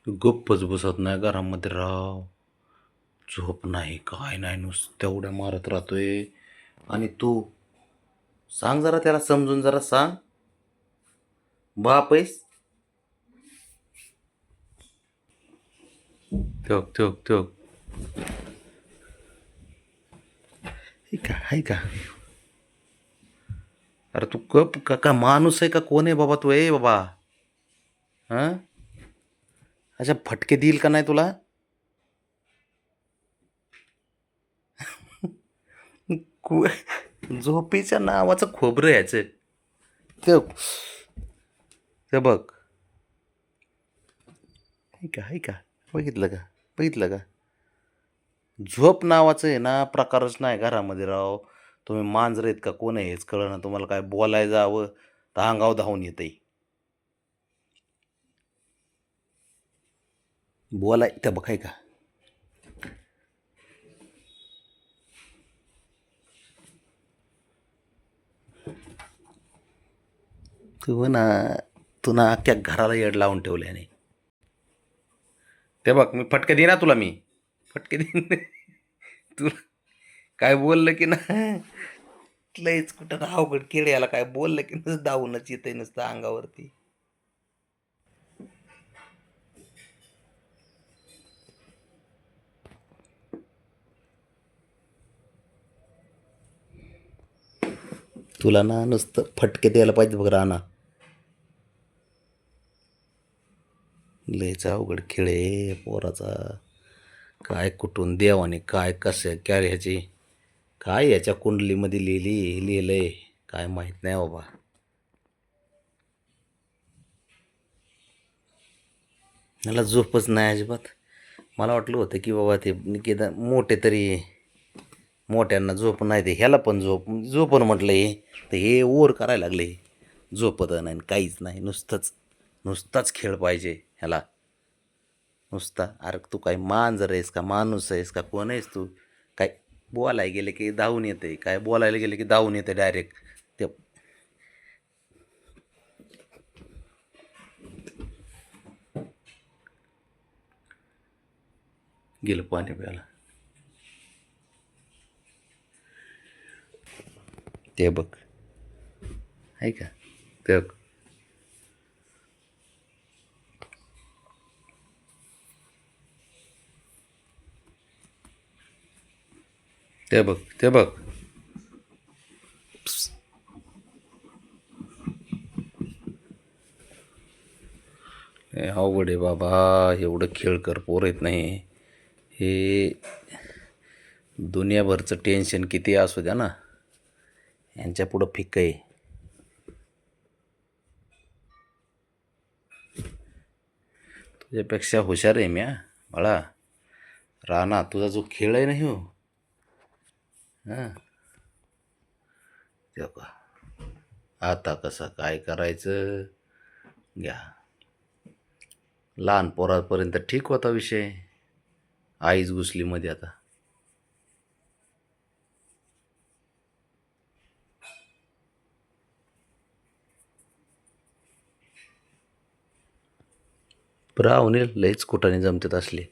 गप्पच बसत नाही घरामध्ये राव. झोप नाही काय नाही, नुसत्या उड्या मारत राहतोय. आणि तू सांग जरा त्याला समजून, जरा सांग. बाप आहेस. ठेव ठेव ठेव. हे का आहे का? अरे तू कप का माणूस आहे का कोण आहे बाबा तू? आहे बाबा. हां, अशा फटके देईल का नाही तुला? कु झोपेच्या नावाचं खोबरं यायचं. ते ते बघ. आहे का आहे का? बघितलं का? बघितलं का? झोप नावाचं आहे ना प्रकारच नाही घरामध्ये राव. तुम्ही मांजर आहेत का कोण आहे हेच कळना तुम्हाला. काय बोलायला जावं तर अंगावर धावून येतंय. बोलाय इथं बघ आहे का? तू ना तू ना अख्ख्या घराला येड लावून ठेवल्याने. ते बघ मी फटके देईन ना तुला. मी फटके देईन. तुला काय बोललं की ना, लयच कुठं अवघड केळ्याला काय बोललं की नुसतं धावूनच येतंय नुसतं अंगावरती. तुला ना नुसतं फटके द्यायला पाहिजे बघ राणा. लयच अवघड खेळ आहे पोराचा. काय कुठून देवाने काय कसं काय ह्याची काय याच्या कुंडलीमध्ये लिहिलंय काय माहीत नाही बाबा. मला झोपच नाही अजिबात. मला वाटलं होतं की बाबा ते निकेतन मोठे तरी मोठ्यांना झोप नाही, ते ह्याला पण झोपण म्हटलं हे. तर हे ओर करायला लागले. झोपत नाही काहीच नाही, नुसताच खेळ पाहिजे ह्याला. नुसता. अरे तू काय मांजर आहेस का माणूस आहेस का कोण आहेस तू? काय बोलायला गेले की धावून येते, काय बोलायला गेले की धावून येते डायरेक्ट. ते गेलं पाणी प्यायला. ते बघ आहे का? ते बघ. ते बघ. ते बघ. हे अवघड आहे बाबा. एवढं खेळकर पोर येत नाही. हे दुनियाभरचं टेन्शन किती असू द्या ना, यांच्या पुढं फिक्क आहे. तुझ्यापेक्षा हुशार आहे म्या बाळा. राणा तुझा जो खेळ आहे ना ह्यो, हां, ते का आता कसं काय करायचं घ्या. लहान पोरापर्यंत ठीक होता विषय. आईच घुसली मध्ये आता. ब्रावणे लयच कुठाने जमतात असले.